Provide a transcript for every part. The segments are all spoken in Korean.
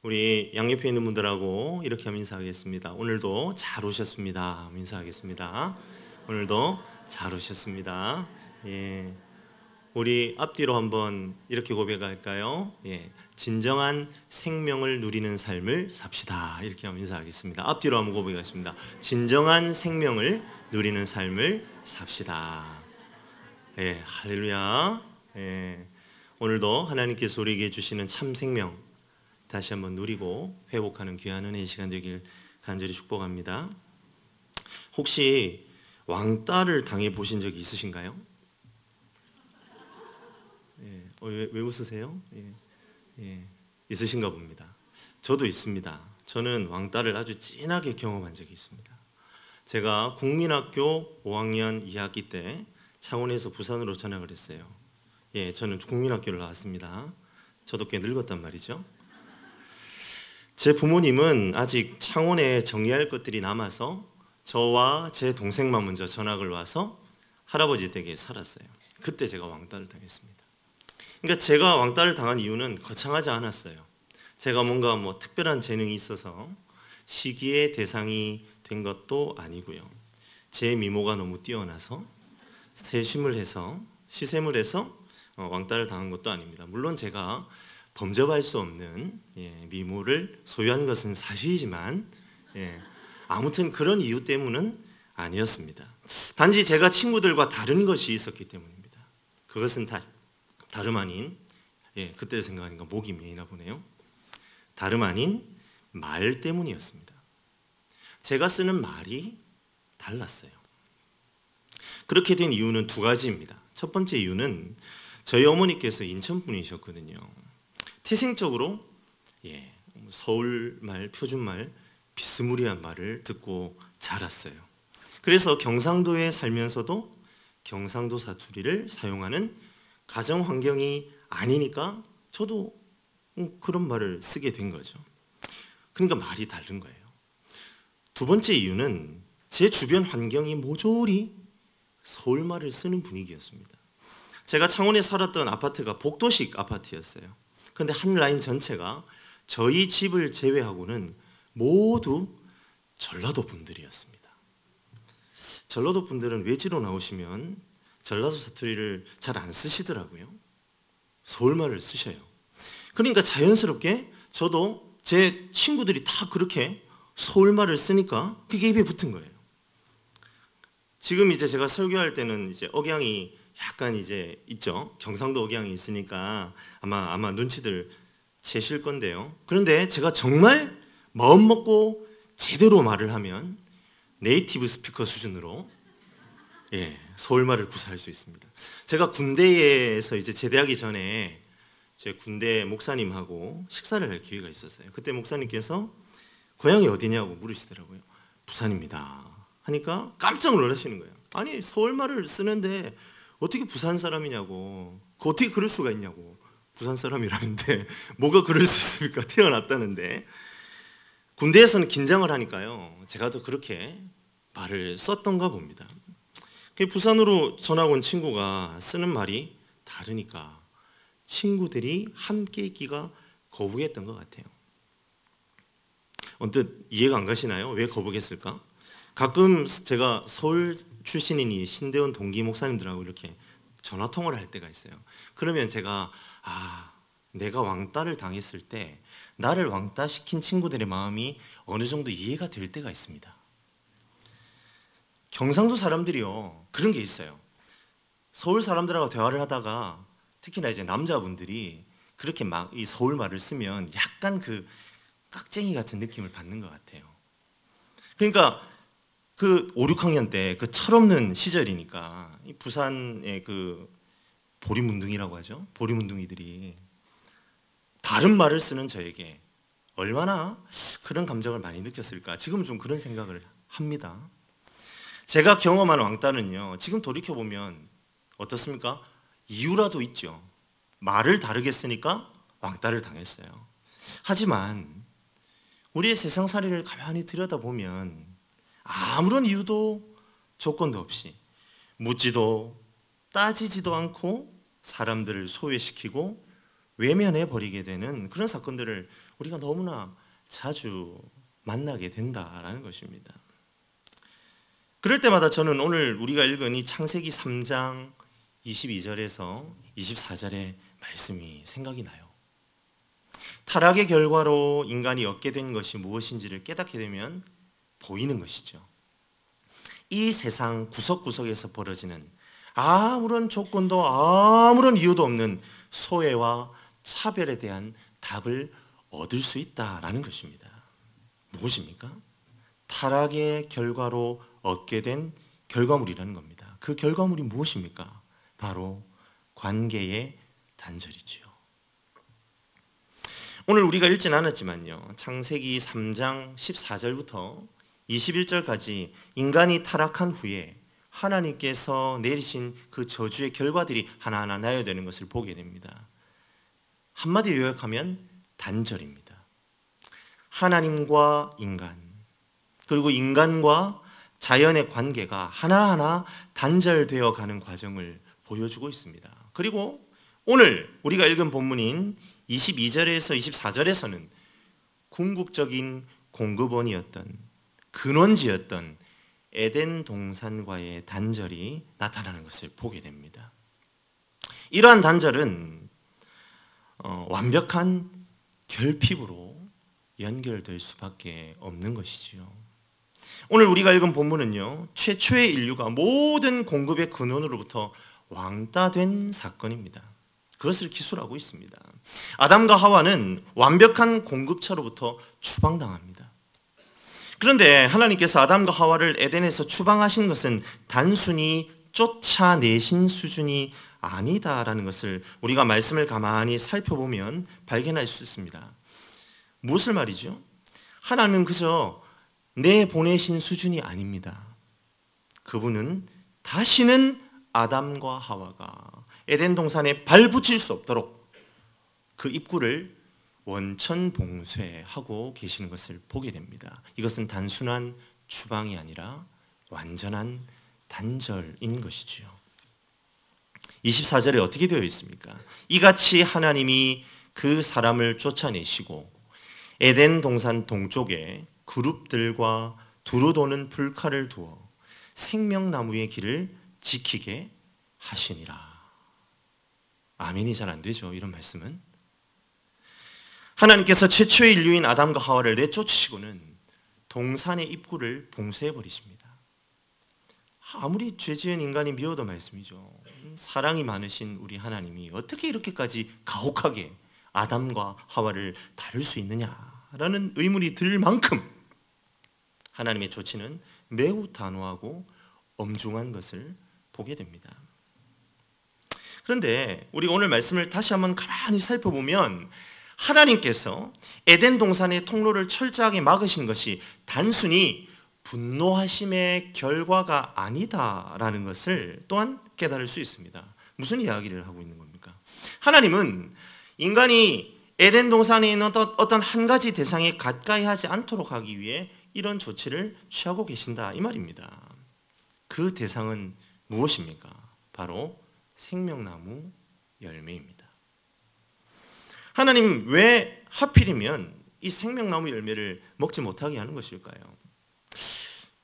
우리 양옆에 있는 분들하고 이렇게 하면 인사하겠습니다. 오늘도 잘 오셨습니다. 인사하겠습니다. 오늘도 잘 오셨습니다. 예, 우리 앞뒤로 한번 이렇게 고백할까요? 예, 진정한 생명을 누리는 삶을 삽시다. 이렇게 하면 인사하겠습니다. 앞뒤로 한번 고백하겠습니다. 진정한 생명을 누리는 삶을 삽시다. 예, 할렐루야. 예, 오늘도 하나님께서 우리에게 주시는 참 생명 다시 한번 누리고 회복하는 귀한 은혜의 시간 되길 간절히 축복합니다. 혹시 왕따를 당해 보신 적이 있으신가요? 예, 왜 웃으세요? 예, 있으신가 봅니다. 저도 있습니다. 저는 왕따를 아주 진하게 경험한 적이 있습니다. 제가 국민학교 5학년 2학기 때 창원에서 부산으로 전학을 했어요. 예, 저는 국민학교를 나왔습니다. 저도 꽤 늙었단 말이죠. 제 부모님은 아직 창원에 정리할 것들이 남아서 저와 제 동생만 먼저 전학을 와서 할아버지 댁에 살았어요. 그때 제가 왕따를 당했습니다. 그러니까 제가 왕따를 당한 이유는 거창하지 않았어요. 제가 뭔가 특별한 재능이 있어서 시기의 대상이 된 것도 아니고요. 제 미모가 너무 뛰어나서 시샘을 해서 왕따를 당한 것도 아닙니다. 물론 제가 범접할 수 없는 미모를 소유한 것은 사실이지만 아무튼 그런 이유 때문은 아니었습니다. 단지 제가 친구들과 다른 것이 있었기 때문입니다. 그것은 다름 아닌 그때 생각하니까 목이 메이나 보네요. 다름 아닌 말 때문이었습니다. 제가 쓰는 말이 달랐어요. 그렇게 된 이유는 두 가지입니다. 첫 번째 이유는 저희 어머니께서 인천 분이셨거든요. 태생적으로 서울말, 표준말, 비스무리한 말을 듣고 자랐어요. 그래서 경상도에 살면서도 경상도 사투리를 사용하는 가정 환경이 아니니까 저도 그런 말을 쓰게 된 거죠. 그러니까 말이 다른 거예요. 두 번째 이유는 제 주변 환경이 모조리 서울말을 쓰는 분위기였습니다. 제가 창원에 살았던 아파트가 복도식 아파트였어요. 그런데 한 라인 전체가 저희 집을 제외하고는 모두 전라도 분들이었습니다. 전라도 분들은 외지로 나오시면 전라도 사투리를 잘 안 쓰시더라고요. 서울말을 쓰셔요. 그러니까 자연스럽게 저도 제 친구들이 다 그렇게 서울말을 쓰니까 그게 입에 붙은 거예요. 지금 이제 제가 설교할 때는 이제 억양이 약간 이제 있죠. 경상도 억양이 있으니까 아마 눈치들 채실 건데요. 그런데 제가 정말 마음 먹고 제대로 말을 하면 네이티브 스피커 수준으로 서울말을 구사할 수 있습니다. 제가 군대에서 이제 제대하기 전에 제 군대 목사님하고 식사를 할 기회가 있었어요. 그때 목사님께서 고향이 어디냐고 물으시더라고요. 부산입니다. 하니까 깜짝 놀라시는 거예요. 아니 서울말을 쓰는데 어떻게 부산 사람이냐고. 어떻게 그럴 수가 있냐고. 부산 사람이라는데 뭐가 그럴 수 있습니까? 태어났다는데. 군대에서는 긴장을 하니까요. 제가 더 그렇게 말을 썼던가 봅니다. 부산으로 전학 온 친구가 쓰는 말이 다르니까 친구들이 함께 있기가 거북했던 것 같아요. 언뜻 이해가 안 가시나요? 왜 거북했을까? 가끔 제가 서울 출신이니 신대원 동기 목사님들하고 이렇게 전화 통화를 할 때가 있어요. 그러면 제가 내가 왕따를 당했을 때 나를 왕따시킨 친구들의 마음이 어느 정도 이해가 될 때가 있습니다. 경상도 사람들이요 그런 게 있어요. 서울 사람들하고 대화를 하다가 특히나 이제 남자분들이 그렇게 막 이 서울 말을 쓰면 약간 그 깍쟁이 같은 느낌을 받는 것 같아요. 그러니까 그 5, 6학년 때 그 철없는 시절이니까 이 부산의 그 보리문둥이라고 하죠. 보리문둥이들이 다른 말을 쓰는 저에게 얼마나 그런 감정을 많이 느꼈을까. 지금 좀 그런 생각을 합니다. 제가 경험한 왕따는요. 지금 돌이켜보면 어떻습니까? 이유라도 있죠. 말을 다르게 쓰니까 왕따를 당했어요. 하지만 우리의 세상살이를 가만히 들여다보면 아무런 이유도 조건도 없이 묻지도 따지지도 않고 사람들을 소외시키고 외면해 버리게 되는 그런 사건들을 우리가 너무나 자주 만나게 된다라는 것입니다. 그럴 때마다 저는 오늘 우리가 읽은 이 창세기 3장 22절에서 24절의 말씀이 생각이 나요. 타락의 결과로 인간이 얻게 된 것이 무엇인지를 깨닫게 되면 보이는 것이죠. 이 세상 구석구석에서 벌어지는 아무런 조건도 아무런 이유도 없는 소외와 차별에 대한 답을 얻을 수 있다라는 것입니다. 무엇입니까? 타락의 결과로 얻게 된 결과물이라는 겁니다. 그 결과물이 무엇입니까? 바로 관계의 단절이지요. 오늘 우리가 읽진 않았지만요, 창세기 3장 14절부터 21절까지 인간이 타락한 후에 하나님께서 내리신 그 저주의 결과들이 하나하나 나열되는 것을 보게 됩니다. 한마디로 요약하면 단절입니다. 하나님과 인간, 그리고 인간과 자연의 관계가 하나하나 단절되어 가는 과정을 보여주고 있습니다. 그리고 오늘 우리가 읽은 본문인 22절에서 24절에서는 궁극적인 공급원이었던, 근원지였던 에덴 동산과의 단절이 나타나는 것을 보게 됩니다. 이러한 단절은 완벽한 결핍으로 연결될 수밖에 없는 것이지요. 오늘 우리가 읽은 본문은요, 최초의 인류가 모든 공급의 근원으로부터 왕따된 사건입니다. 그것을 기술하고 있습니다. 아담과 하와는 완벽한 공급처로부터 추방당합니다. 그런데 하나님께서 아담과 하와를 에덴에서 추방하신 것은 단순히 쫓아내신 수준이 아니다라는 것을 우리가 말씀을 가만히 살펴보면 발견할 수 있습니다. 무엇을 말이죠? 하나님은 그저 내보내신 수준이 아닙니다. 그분은 다시는 아담과 하와가 에덴 동산에 발붙일 수 없도록 그 입구를 원천 봉쇄하고 계시는 것을 보게 됩니다. 이것은 단순한 추방이 아니라 완전한 단절인 것이지요. 24절에 어떻게 되어 있습니까? 이같이 하나님이 그 사람을 쫓아내시고 에덴 동산 동쪽에 그룹들과 두루 도는 불칼을 두어 생명나무의 길을 지키게 하시니라. 아멘이 잘 안 되죠, 이런 말씀은. 하나님께서 최초의 인류인 아담과 하와를 내쫓으시고는 동산의 입구를 봉쇄해 버리십니다. 아무리 죄지은 인간이 미워도 말씀이죠. 사랑이 많으신 우리 하나님이 어떻게 이렇게까지 가혹하게 아담과 하와를 다룰 수 있느냐라는 의문이 들 만큼 하나님의 조치는 매우 단호하고 엄중한 것을 보게 됩니다. 그런데 우리가 오늘 말씀을 다시 한번 가만히 살펴보면 하나님께서 에덴 동산의 통로를 철저하게 막으신 것이 단순히 분노하심의 결과가 아니다라는 것을 또한 깨달을 수 있습니다. 무슨 이야기를 하고 있는 겁니까? 하나님은 인간이 에덴 동산에 있는 어떤 한 가지 대상에 가까이 하지 않도록 하기 위해 이런 조치를 취하고 계신다, 이 말입니다. 그 대상은 무엇입니까? 바로 생명나무 열매입니다. 하나님 왜 하필이면 이 생명나무 열매를 먹지 못하게 하는 것일까요?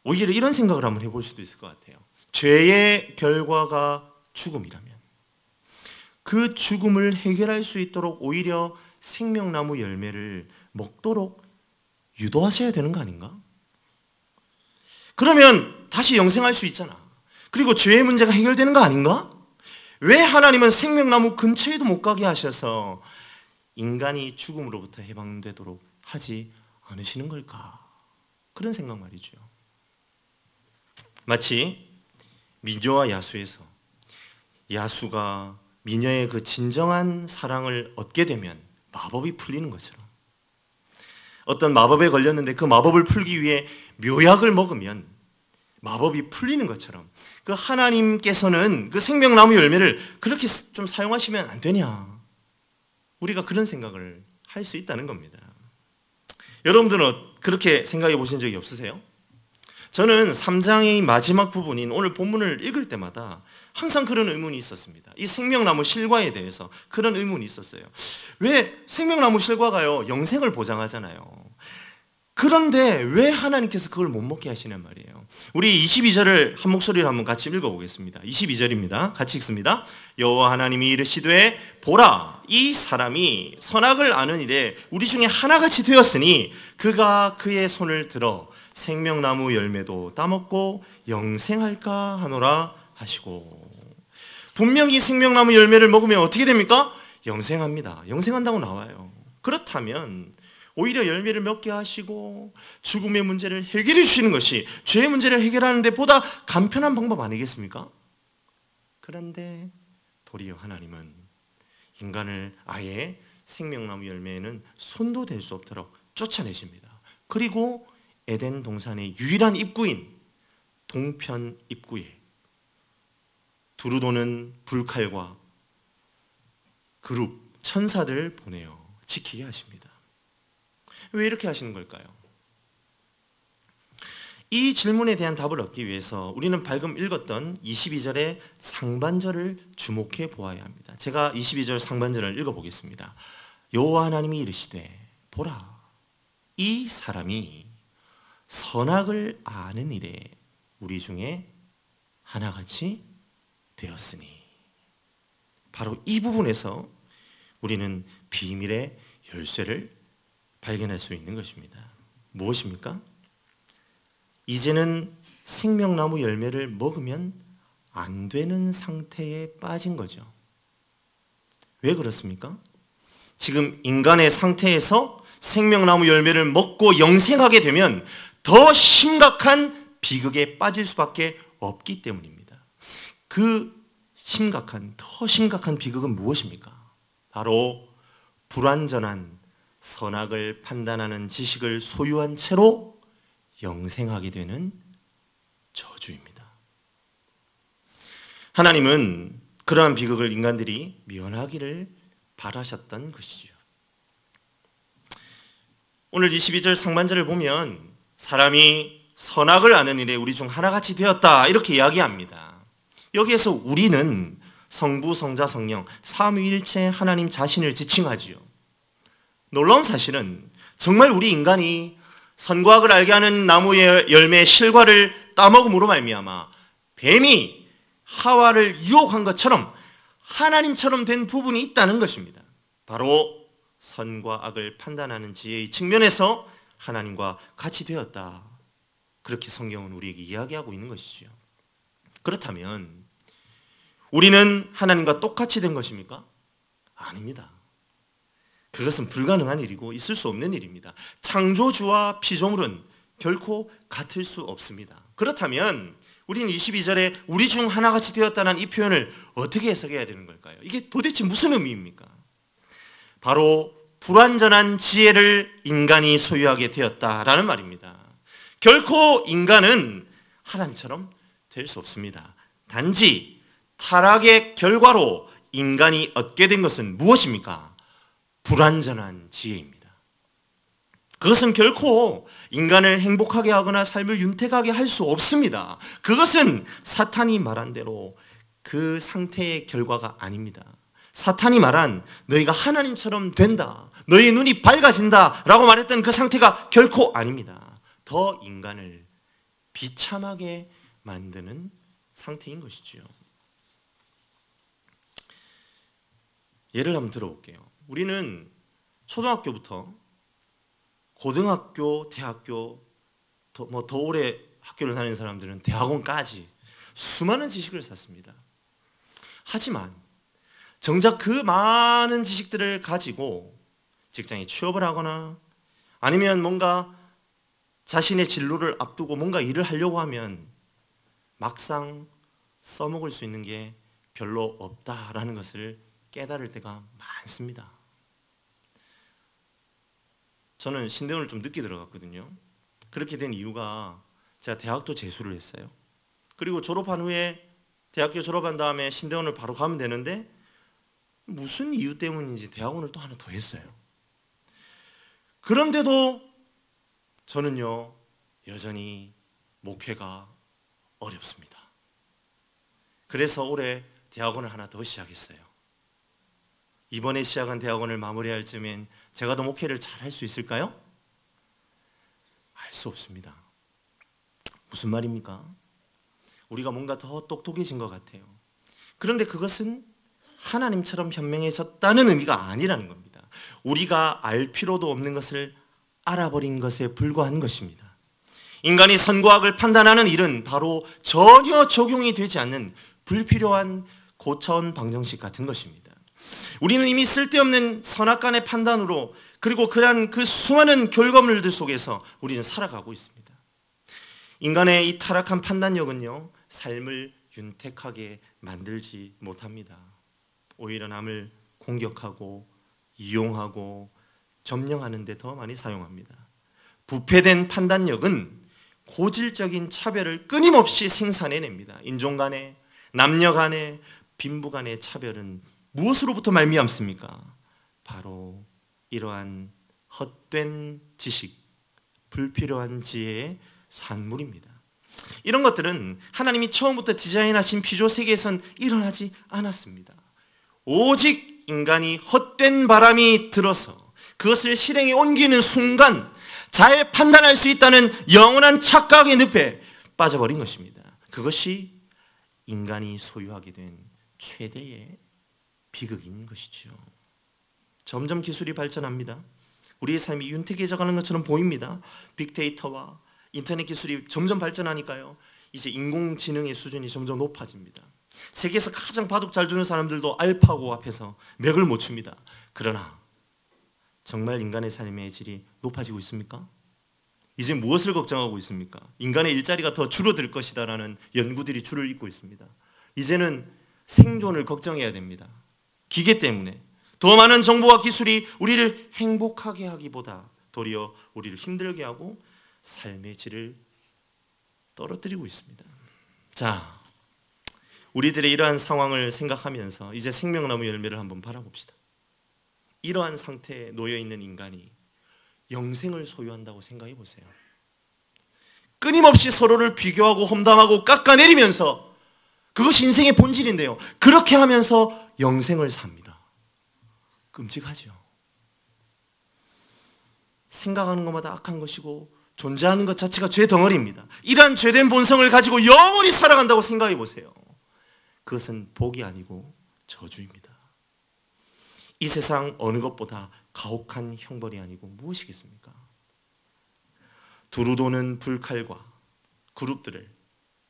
오히려 이런 생각을 한번 해볼 수도 있을 것 같아요. 죄의 결과가 죽음이라면 그 죽음을 해결할 수 있도록 오히려 생명나무 열매를 먹도록 유도하셔야 되는 거 아닌가? 그러면 다시 영생할 수 있잖아. 그리고 죄의 문제가 해결되는 거 아닌가? 왜 하나님은 생명나무 근처에도 못 가게 하셔서 인간이 죽음으로부터 해방되도록 하지 않으시는 걸까? 그런 생각 말이죠. 마치 미녀와 야수에서 야수가 미녀의 그 진정한 사랑을 얻게 되면 마법이 풀리는 것처럼, 어떤 마법에 걸렸는데 그 마법을 풀기 위해 묘약을 먹으면 마법이 풀리는 것처럼 그 하나님께서는 그 생명나무 열매를 그렇게 좀 사용하시면 안 되냐, 우리가 그런 생각을 할 수 있다는 겁니다. 여러분들은 그렇게 생각해 보신 적이 없으세요? 저는 3장의 마지막 부분인 오늘 본문을 읽을 때마다 항상 그런 의문이 있었습니다. 이 생명나무 실과에 대해서 그런 의문이 있었어요. 왜 생명나무 실과가요, 영생을 보장하잖아요. 그런데 왜 하나님께서 그걸 못 먹게 하시는 말이에요. 우리 22절을 한 목소리로 한번 같이 읽어보겠습니다. 22절입니다. 같이 읽습니다. 여호와 하나님이 이르시되 보라, 이 사람이 선악을 아는 일에 우리 중에 하나같이 되었으니 그가 그의 손을 들어 생명나무 열매도 따먹고 영생할까 하노라 하시고. 분명히 생명나무 열매를 먹으면 어떻게 됩니까? 영생합니다. 영생한다고 나와요. 그렇다면 오히려 열매를 맺게 하시고 죽음의 문제를 해결해 주시는 것이 죄의 문제를 해결하는 데 보다 간편한 방법 아니겠습니까? 그런데 도리어 하나님은 인간을 아예 생명나무 열매에는 손도 댈 수 없도록 쫓아내십니다. 그리고 에덴 동산의 유일한 입구인 동편 입구에 두루 도는 불칼과 그룹 천사들을 보내어 지키게 하십니다. 왜 이렇게 하시는 걸까요? 이 질문에 대한 답을 얻기 위해서 우리는 방금 읽었던 22절의 상반절을 주목해 보아야 합니다. 제가 22절 상반절을 읽어보겠습니다. 여호와 하나님이 이르시되 보라, 이 사람이 선악을 아는 일에 우리 중에 하나같이 되었으니. 바로 이 부분에서 우리는 비밀의 열쇠를 발견할 수 있는 것입니다. 무엇입니까? 이제는 생명나무 열매를 먹으면 안 되는 상태에 빠진 거죠. 왜 그렇습니까? 지금 인간의 상태에서 생명나무 열매를 먹고 영생하게 되면 더 심각한 비극에 빠질 수밖에 없기 때문입니다. 그 더 심각한 비극은 무엇입니까? 바로 불완전한 선악을 판단하는 지식을 소유한 채로 영생하게 되는 저주입니다. 하나님은 그러한 비극을 인간들이 면하기를 바라셨던 것이죠. 오늘 22절 상반절을 보면 사람이 선악을 아는 일에 우리 중 하나같이 되었다 이렇게 이야기합니다. 여기에서 우리는 성부, 성자, 성령 삼위일체 하나님 자신을 지칭하지요. 놀라운 사실은 정말 우리 인간이 선과 악을 알게 하는 나무의 열매의 실과를 따먹음으로 말미암아 뱀이 하와를 유혹한 것처럼 하나님처럼 된 부분이 있다는 것입니다. 바로 선과 악을 판단하는 지혜의 측면에서 하나님과 같이 되었다. 그렇게 성경은 우리에게 이야기하고 있는 것이죠. 그렇다면 우리는 하나님과 똑같이 된 것입니까? 아닙니다. 그것은 불가능한 일이고 있을 수 없는 일입니다. 창조주와 피조물은 결코 같을 수 없습니다. 그렇다면 우리는 22절에 우리 중 하나같이 되었다는 이 표현을 어떻게 해석해야 되는 걸까요? 이게 도대체 무슨 의미입니까? 바로 불완전한 지혜를 인간이 소유하게 되었다라는 말입니다. 결코 인간은 하나님처럼 될 수 없습니다. 단지 타락의 결과로 인간이 얻게 된 것은 무엇입니까? 불완전한 지혜입니다. 그것은 결코 인간을 행복하게 하거나 삶을 윤택하게 할 수 없습니다. 그것은 사탄이 말한 대로 그 상태의 결과가 아닙니다. 사탄이 말한 너희가 하나님처럼 된다, 너희 눈이 밝아진다 라고 말했던 그 상태가 결코 아닙니다. 더 인간을 비참하게 만드는 상태인 것이지요. 예를 한번 들어볼게요. 우리는 초등학교부터 고등학교, 대학교, 더 오래 학교를 다니는 사람들은 대학원까지 수많은 지식을 쌓습니다. 하지만 정작 그 많은 지식들을 가지고 직장에 취업을 하거나 아니면 뭔가 자신의 진로를 앞두고 뭔가 일을 하려고 하면 막상 써먹을 수 있는 게 별로 없다라는 것을 깨달을 때가 많습니다. 저는 신대원을 좀 늦게 들어갔거든요. 그렇게 된 이유가 제가 대학도 재수를 했어요. 그리고 졸업한 후에 대학교 졸업한 다음에 신대원을 바로 가면 되는데 무슨 이유 때문인지 대학원을 또 하나 더 했어요. 그런데도 저는요 여전히 목회가 어렵습니다. 그래서 올해 대학원을 하나 더 시작했어요. 이번에 시작한 대학원을 마무리할 즈음엔 제가 더 목회를 잘 할 수 있을까요? 알 수 없습니다. 무슨 말입니까? 우리가 뭔가 더 똑똑해진 것 같아요. 그런데 그것은 하나님처럼 현명해졌다는 의미가 아니라는 겁니다. 우리가 알 필요도 없는 것을 알아버린 것에 불과한 것입니다. 인간이 선과 악을 판단하는 일은 바로 전혀 적용이 되지 않는 불필요한 고차원 방정식 같은 것입니다. 우리는 이미 쓸데없는 선악간의 판단으로 그리고 그러한 그 수많은 결과물들 속에서 우리는 살아가고 있습니다. 인간의 이 타락한 판단력은요, 삶을 윤택하게 만들지 못합니다. 오히려 남을 공격하고 이용하고 점령하는 데 더 많이 사용합니다. 부패된 판단력은 고질적인 차별을 끊임없이 생산해냅니다. 인종 간에, 남녀 간에, 빈부 간의 차별은 무엇으로부터 말미암습니까? 바로 이러한 헛된 지식, 불필요한 지혜의 산물입니다. 이런 것들은 하나님이 처음부터 디자인하신 피조 세계에선 일어나지 않았습니다. 오직 인간이 헛된 바람이 들어서 그것을 실행에 옮기는 순간 잘 판단할 수 있다는 영원한 착각의 늪에 빠져버린 것입니다. 그것이 인간이 소유하게 된 최대의 비극인 것이죠. 점점 기술이 발전합니다. 우리의 삶이 윤택해져가는 것처럼 보입니다. 빅데이터와 인터넷 기술이 점점 발전하니까요, 이제 인공지능의 수준이 점점 높아집니다. 세계에서 가장 바둑 잘 두는 사람들도 알파고 앞에서 맥을 못 춥니다. 그러나 정말 인간의 삶의 질이 높아지고 있습니까? 이제 무엇을 걱정하고 있습니까? 인간의 일자리가 더 줄어들 것이다라는 연구들이 줄을 잇고 있습니다. 이제는 생존을 걱정해야 됩니다. 기계 때문에 더 많은 정보와 기술이 우리를 행복하게 하기보다 도리어 우리를 힘들게 하고 삶의 질을 떨어뜨리고 있습니다. 자, 우리들의 이러한 상황을 생각하면서 이제 생명나무 열매를 한번 바라봅시다. 이러한 상태에 놓여있는 인간이 영생을 소유한다고 생각해 보세요. 끊임없이 서로를 비교하고 험담하고 깎아내리면서, 그것이 인생의 본질인데요, 그렇게 하면서 영생을 삽니다. 끔찍하죠. 생각하는 것마다 악한 것이고 존재하는 것 자체가 죄 덩어리입니다. 이러한 죄된 본성을 가지고 영원히 살아간다고 생각해 보세요. 그것은 복이 아니고 저주입니다. 이 세상 어느 것보다 가혹한 형벌이 아니고 무엇이겠습니까? 두루 도는 불칼과 그룹들을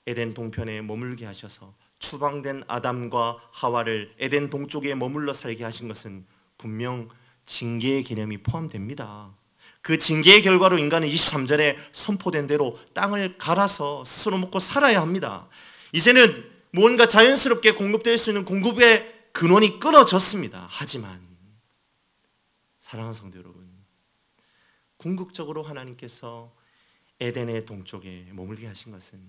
에덴 동편에 머물게 하셔서 추방된 아담과 하와를 에덴 동쪽에 머물러 살게 하신 것은 분명 징계의 개념이 포함됩니다. 그 징계의 결과로 인간은 23절에 선포된 대로 땅을 갈아서 스스로 먹고 살아야 합니다. 이제는 뭔가 자연스럽게 공급될 수 있는 공급의 근원이 끊어졌습니다. 하지만 사랑하는 성도 여러분, 궁극적으로 하나님께서 에덴의 동쪽에 머물게 하신 것은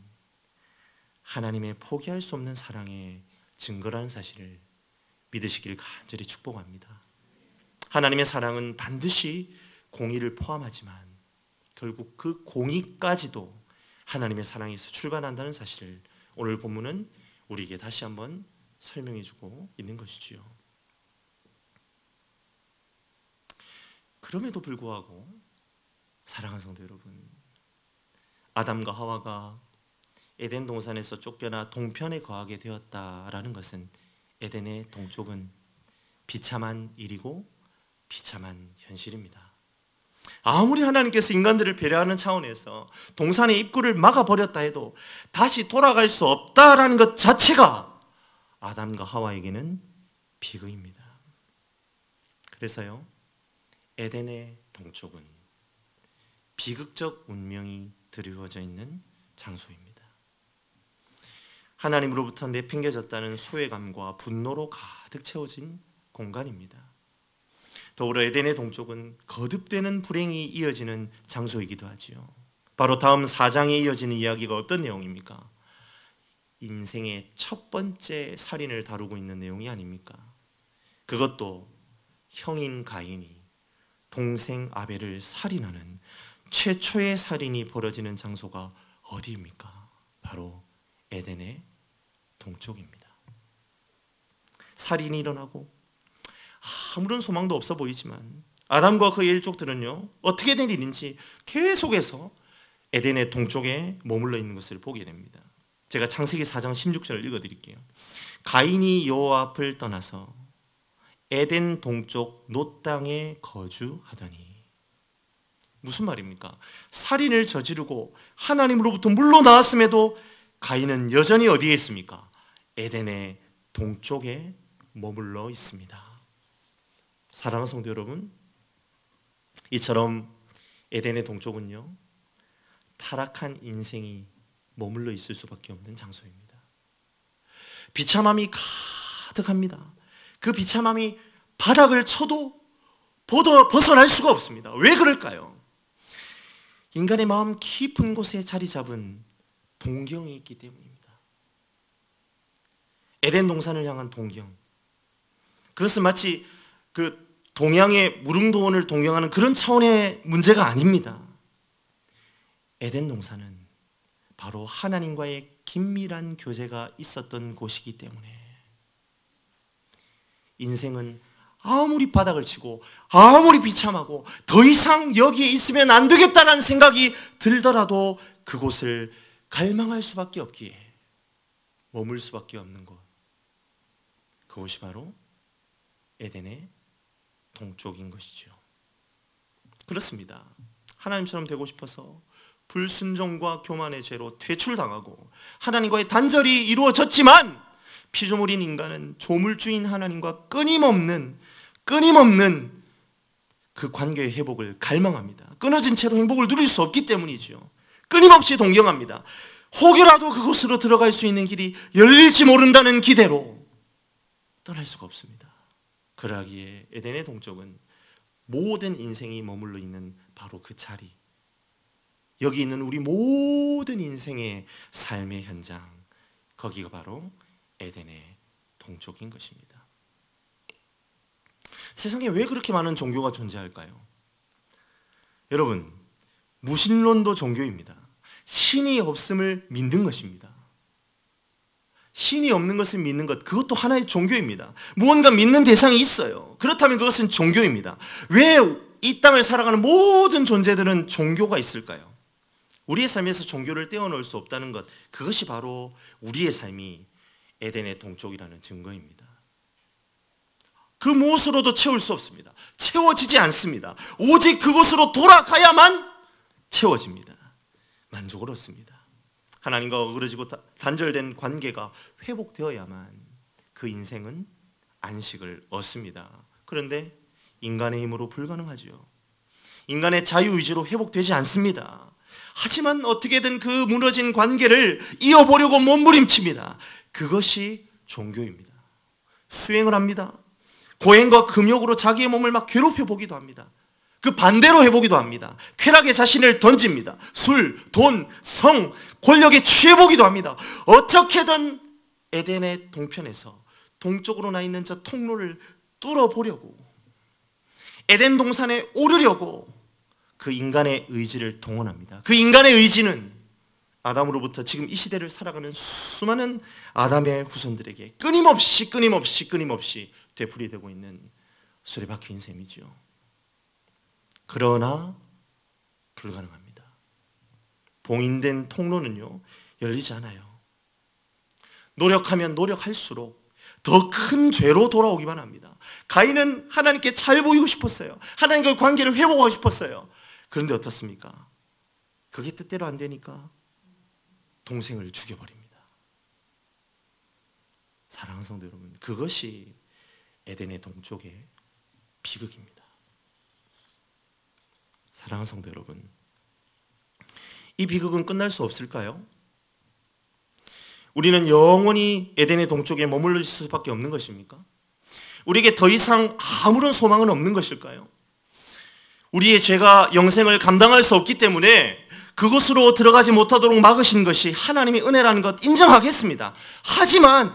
하나님의 포기할 수 없는 사랑의 증거라는 사실을 믿으시기를 간절히 축복합니다. 하나님의 사랑은 반드시 공의를 포함하지만 결국 그 공의까지도 하나님의 사랑에서 출발한다는 사실을 오늘 본문은 우리에게 다시 한번 설명해 주고 있는 것이지요. 그럼에도 불구하고 사랑하는 성도 여러분, 아담과 하와가 에덴 동산에서 쫓겨나 동편에 거하게 되었다라는 것은 에덴의 동쪽은 비참한 일이고 비참한 현실입니다. 아무리 하나님께서 인간들을 배려하는 차원에서 동산의 입구를 막아버렸다 해도 다시 돌아갈 수 없다라는 것 자체가 아담과 하와에게는 비극입니다. 그래서요, 에덴의 동쪽은 비극적 운명이 드리워져 있는 장소입니다. 하나님으로부터 내팽개졌다는 소외감과 분노로 가득 채워진 공간입니다. 더불어 에덴의 동쪽은 거듭되는 불행이 이어지는 장소이기도 하지요. 바로 다음 4장에 이어지는 이야기가 어떤 내용입니까? 인생의 첫 번째 살인을 다루고 있는 내용이 아닙니까? 그것도 형인 가인이 동생 아벨을 살인하는 최초의 살인이 벌어지는 장소가 어디입니까? 바로 에덴의 동쪽입니다. 살인이 일어나고 아무런 소망도 없어 보이지만 아담과 그의 일족들은요, 어떻게 된 일인지 계속해서 에덴의 동쪽에 머물러 있는 것을 보게 됩니다. 제가 창세기 4장 16절을 읽어드릴게요. 가인이 여호와 앞을 떠나서 에덴 동쪽 놋 땅에 거주하더니. 무슨 말입니까? 살인을 저지르고 하나님으로부터 물러나왔음에도 가인은 여전히 어디에 있습니까? 에덴의 동쪽에 머물러 있습니다. 사랑하는 성도 여러분, 이처럼 에덴의 동쪽은요, 타락한 인생이 머물러 있을 수밖에 없는 장소입니다. 비참함이 가득합니다. 그 비참함이 바닥을 쳐도 벗어날 수가 없습니다. 왜 그럴까요? 인간의 마음 깊은 곳에 자리 잡은 동경이 있기 때문입니다. 에덴 동산을 향한 동경. 그것은 마치 그 동양의 무릉도원을 동경하는 그런 차원의 문제가 아닙니다. 에덴 동산은 바로 하나님과의 긴밀한 교제가 있었던 곳이기 때문에 인생은 아무리 바닥을 치고 아무리 비참하고 더 이상 여기에 있으면 안 되겠다는 생각이 들더라도 그곳을 갈망할 수밖에 없기에 머물 수밖에 없는 곳, 그곳이 바로 에덴의 동쪽인 것이죠. 그렇습니다. 하나님처럼 되고 싶어서 불순종과 교만의 죄로 퇴출당하고 하나님과의 단절이 이루어졌지만 피조물인 인간은 조물주인 하나님과 끊임없는 그 관계의 회복을 갈망합니다. 끊어진 채로 행복을 누릴 수 없기 때문이죠. 끊임없이 동경합니다. 혹여라도 그곳으로 들어갈 수 있는 길이 열릴지 모른다는 기대로 떠날 수가 없습니다. 그러기에 에덴의 동쪽은 모든 인생이 머물러 있는 바로 그 자리, 여기 있는 우리 모든 인생의 삶의 현장, 거기가 바로 에덴의 동쪽인 것입니다. 세상에 왜 그렇게 많은 종교가 존재할까요? 여러분, 무신론도 종교입니다. 신이 없음을 믿는 것입니다. 신이 없는 것을 믿는 것, 그것도 하나의 종교입니다. 무언가 믿는 대상이 있어요. 그렇다면 그것은 종교입니다. 왜 이 땅을 살아가는 모든 존재들은 종교가 있을까요? 우리의 삶에서 종교를 떼어놓을 수 없다는 것, 그것이 바로 우리의 삶이 에덴의 동쪽이라는 증거입니다. 그 무엇으로도 채울 수 없습니다. 채워지지 않습니다. 오직 그곳으로 돌아가야만 채워집니다. 만족을 얻습니다. 하나님과 어그러지고 단절된 관계가 회복되어야만 그 인생은 안식을 얻습니다. 그런데 인간의 힘으로 불가능하죠. 인간의 자유의지로 회복되지 않습니다. 하지만 어떻게든 그 무너진 관계를 이어보려고 몸부림칩니다. 그것이 종교입니다. 수행을 합니다. 고행과 금욕으로 자기의 몸을 막 괴롭혀 보기도 합니다. 그 반대로 해보기도 합니다. 쾌락에 자신을 던집니다. 술, 돈, 성, 권력에 취해보기도 합니다. 어떻게든 에덴의 동편에서 동쪽으로 나 있는 저 통로를 뚫어보려고, 에덴 동산에 오르려고 그 인간의 의지를 동원합니다. 그 인간의 의지는 아담으로부터 지금 이 시대를 살아가는 수많은 아담의 후손들에게 끊임없이 되풀이되고 있는 수레바퀴인 셈이죠. 그러나 불가능합니다. 봉인된 통로는요, 열리지 않아요. 노력하면 노력할수록 더 큰 죄로 돌아오기만 합니다. 가인은 하나님께 잘 보이고 싶었어요. 하나님과의 관계를 회복하고 싶었어요. 그런데 어떻습니까? 그게 뜻대로 안 되니까 동생을 죽여버립니다. 사랑하는 성도 여러분, 그것이 에덴의 동쪽의 비극입니다. 사랑하는 성도 여러분, 이 비극은 끝날 수 없을까요? 우리는 영원히 에덴의 동쪽에 머물러 있을 수밖에 없는 것입니까? 우리에게 더 이상 아무런 소망은 없는 것일까요? 우리의 죄가 영생을 감당할 수 없기 때문에 그곳으로 들어가지 못하도록 막으신 것이 하나님의 은혜라는 것 인정하겠습니다. 하지만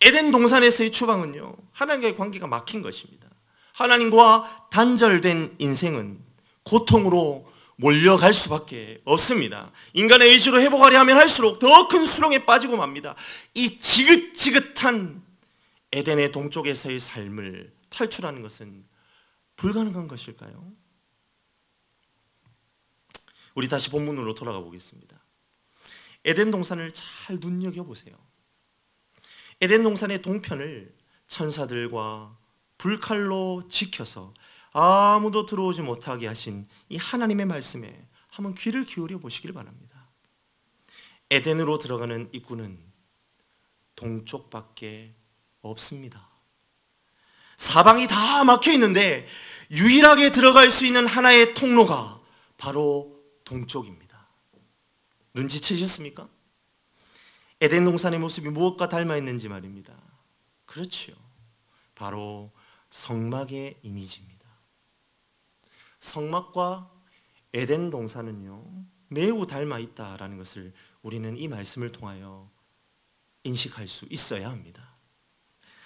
에덴 동산에서의 추방은요, 하나님과의 관계가 막힌 것입니다. 하나님과 단절된 인생은 고통으로 몰려갈 수밖에 없습니다. 인간의 의지로 회복하려 하면 할수록 더 큰 수렁에 빠지고 맙니다. 이 지긋지긋한 에덴의 동쪽에서의 삶을 탈출하는 것은 불가능한 것일까요? 우리 다시 본문으로 돌아가 보겠습니다. 에덴 동산을 잘 눈여겨보세요. 에덴 동산의 동편을 천사들과 불칼로 지켜서 아무도 들어오지 못하게 하신 이 하나님의 말씀에 한번 귀를 기울여 보시길 바랍니다. 에덴으로 들어가는 입구는 동쪽밖에 없습니다. 사방이 다 막혀 있는데 유일하게 들어갈 수 있는 하나의 통로가 바로 동쪽입니다. 눈치채셨습니까? 에덴 동산의 모습이 무엇과 닮아 있는지 말입니다. 그렇지요. 바로 성막의 이미지입니다. 성막과 에덴 동산은요, 매우 닮아 있다라는 것을 우리는 이 말씀을 통하여 인식할 수 있어야 합니다.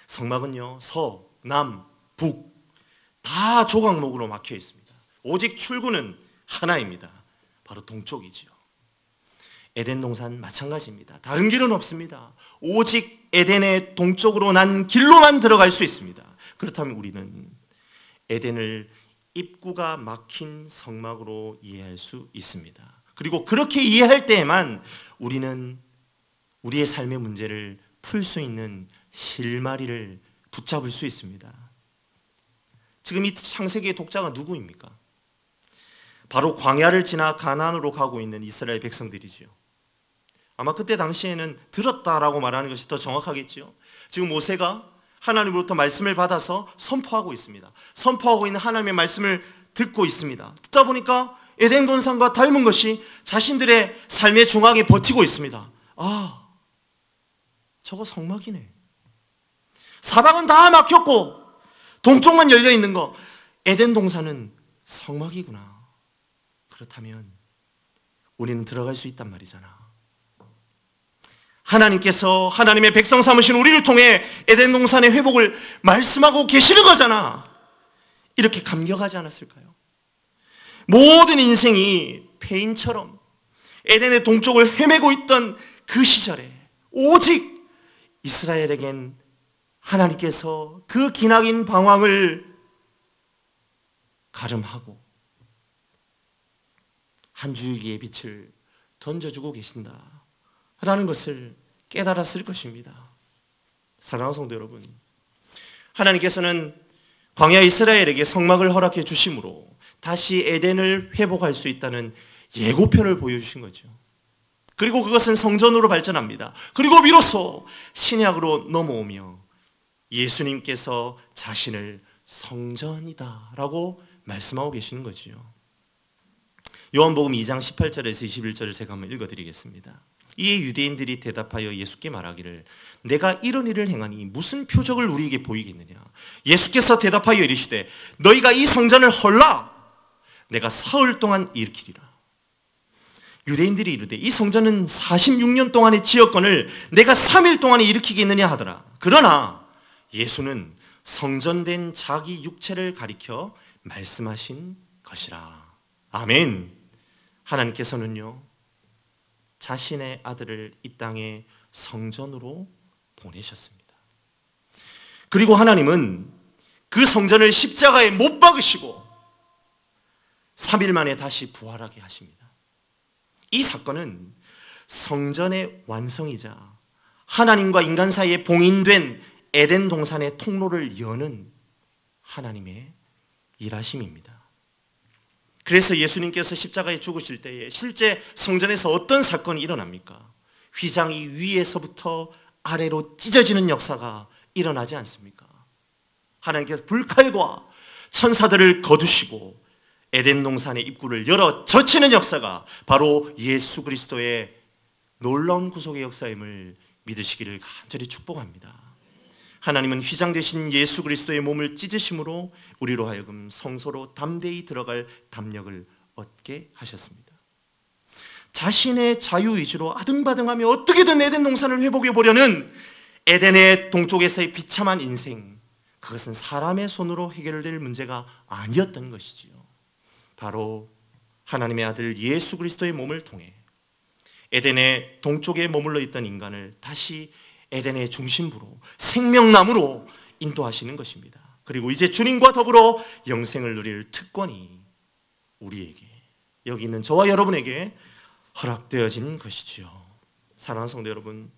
성막은요, 서, 남, 북 다 조각목으로 막혀 있습니다. 오직 출구는 하나입니다. 바로 동쪽이지요. 에덴 동산 마찬가지입니다. 다른 길은 없습니다. 오직 에덴의 동쪽으로 난 길로만 들어갈 수 있습니다. 그렇다면 우리는 에덴을 입구가 막힌 성막으로 이해할 수 있습니다. 그리고 그렇게 이해할 때에만 우리는 우리의 삶의 문제를 풀 수 있는 실마리를 붙잡을 수 있습니다. 지금 이 창세기의 독자가 누구입니까? 바로 광야를 지나 가나안으로 가고 있는 이스라엘 백성들이지요. 아마 그때 당시에는 들었다라고 말하는 것이 더 정확하겠지요. 지금 모세가 하나님으로부터 말씀을 받아서 선포하고 있습니다. 선포하고 있는 하나님의 말씀을 듣고 있습니다. 듣다 보니까 에덴 동산과 닮은 것이 자신들의 삶의 중앙에 버티고 있습니다. 아, 저거 성막이네. 사방은 다 막혔고 동쪽만 열려 있는 거, 에덴 동산은 성막이구나. 그렇다면 우리는 들어갈 수 있단 말이잖아. 하나님께서 하나님의 백성 삼으신 우리를 통해 에덴 동산의 회복을 말씀하고 계시는 거잖아. 이렇게 감격하지 않았을까요? 모든 인생이 페인처럼 에덴의 동쪽을 헤매고 있던 그 시절에 오직 이스라엘에겐 하나님께서 그 기나긴 방황을 가름하고 한 줄기의 빛을 던져주고 계신다라는 것을 깨달았을 것입니다. 사랑하는 성도 여러분, 하나님께서는 광야 이스라엘에게 성막을 허락해 주심으로 다시 에덴을 회복할 수 있다는 예고편을 보여주신 거죠. 그리고 그것은 성전으로 발전합니다. 그리고 비로소 신약으로 넘어오며 예수님께서 자신을 성전이다라고 말씀하고 계시는 거지요. 요한복음 2장 18절에서 21절을 제가 한번 읽어드리겠습니다. 이에 유대인들이 대답하여 예수께 말하기를 내가 이런 일을 행하니 무슨 표적을 우리에게 보이겠느냐. 예수께서 대답하여 이르시되 너희가 이 성전을 헐라 내가 사흘 동안 일으키리라. 유대인들이 이르되 이 성전은 46년 동안의 지역권을 내가 3일 동안에 일으키겠느냐 하더라. 그러나 예수는 성전된 자기 육체를 가리켜 말씀하신 것이라. 아멘. 하나님께서는요, 자신의 아들을 이 땅에 성전으로 보내셨습니다. 그리고 하나님은 그 성전을 십자가에 못 박으시고 3일 만에 다시 부활하게 하십니다. 이 사건은 성전의 완성이자 하나님과 인간 사이에 봉인된 에덴 동산의 통로를 여는 하나님의 일하심입니다. 그래서 예수님께서 십자가에 죽으실 때에 실제 성전에서 어떤 사건이 일어납니까? 휘장이 위에서부터 아래로 찢어지는 역사가 일어나지 않습니까? 하나님께서 불칼과 천사들을 거두시고 에덴 동산의 입구를 열어 젖히는 역사가 바로 예수 그리스도의 놀라운 구속의 역사임을 믿으시기를 간절히 축복합니다. 하나님은 휘장 되신 예수 그리스도의 몸을 찢으심으로 우리로 하여금 성소로 담대히 들어갈 담력을 얻게 하셨습니다. 자신의 자유의지로 아등바등하며 어떻게든 에덴 동산을 회복해 보려는 에덴의 동쪽에서의 비참한 인생, 그것은 사람의 손으로 해결될 문제가 아니었던 것이지요. 바로 하나님의 아들 예수 그리스도의 몸을 통해 에덴의 동쪽에 머물러 있던 인간을 다시 에덴의 중심부로 생명나무로 인도하시는 것입니다. 그리고 이제 주님과 더불어 영생을 누릴 특권이 우리에게, 여기 있는 저와 여러분에게 허락되어진 것이지요. 사랑하는 성도 여러분,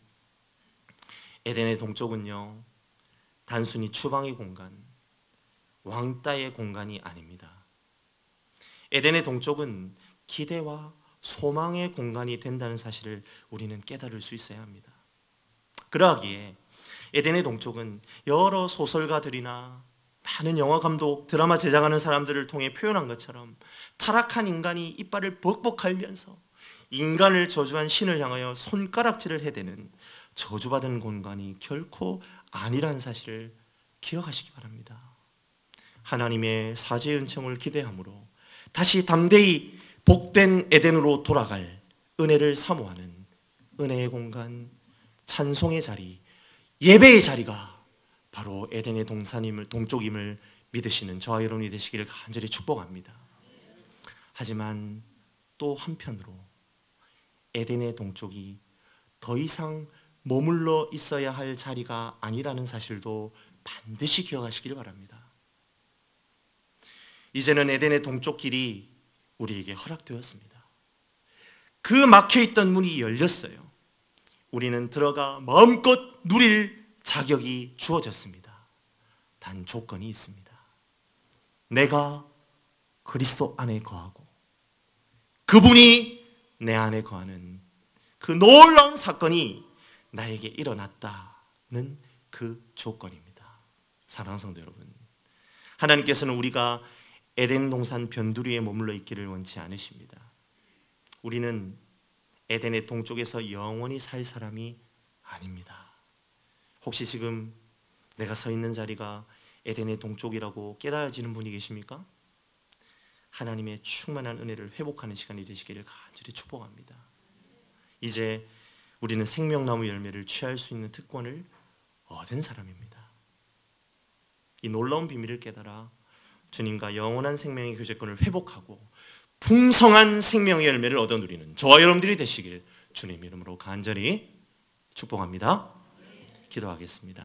에덴의 동쪽은요, 단순히 추방의 공간, 왕따의 공간이 아닙니다. 에덴의 동쪽은 기대와 소망의 공간이 된다는 사실을 우리는 깨달을 수 있어야 합니다. 그러하기에 에덴의 동쪽은 여러 소설가들이나 많은 영화 감독, 드라마 제작하는 사람들을 통해 표현한 것처럼 타락한 인간이 이빨을 벅벅 갈면서 인간을 저주한 신을 향하여 손가락질을 해대는 저주받은 공간이 결코 아니라는 사실을 기억하시기 바랍니다. 하나님의 사죄의 은총을 기대함으로 다시 담대히 복된 에덴으로 돌아갈 은혜를 사모하는 은혜의 공간, 찬송의 자리, 예배의 자리가 바로 에덴의 동쪽임을 믿으시는 저와 여러분이 되시기를 간절히 축복합니다. 하지만 또 한편으로 에덴의 동쪽이 더 이상 머물러 있어야 할 자리가 아니라는 사실도 반드시 기억하시길 바랍니다. 이제는 에덴의 동쪽 길이 우리에게 허락되었습니다. 그 막혀있던 문이 열렸어요. 우리는 들어가 마음껏 누릴 자격이 주어졌습니다. 단 조건이 있습니다. 내가 그리스도 안에 거하고 그분이 내 안에 거하는 그 놀라운 사건이 나에게 일어났다는 그 조건입니다. 사랑하는 성도 여러분, 하나님께서는 우리가 에덴 동산 변두리에 머물러 있기를 원치 않으십니다. 우리는 에덴의 동쪽에서 영원히 살 사람이 아닙니다. 혹시 지금 내가 서 있는 자리가 에덴의 동쪽이라고 깨달아지는 분이 계십니까? 하나님의 충만한 은혜를 회복하는 시간이 되시기를 간절히 축복합니다. 이제 우리는 생명나무 열매를 취할 수 있는 특권을 얻은 사람입니다. 이 놀라운 비밀을 깨달아 주님과 영원한 생명의 교제권을 회복하고 풍성한 생명의 열매를 얻어 누리는 저와 여러분들이 되시길 주님 이름으로 간절히 축복합니다. 기도하겠습니다.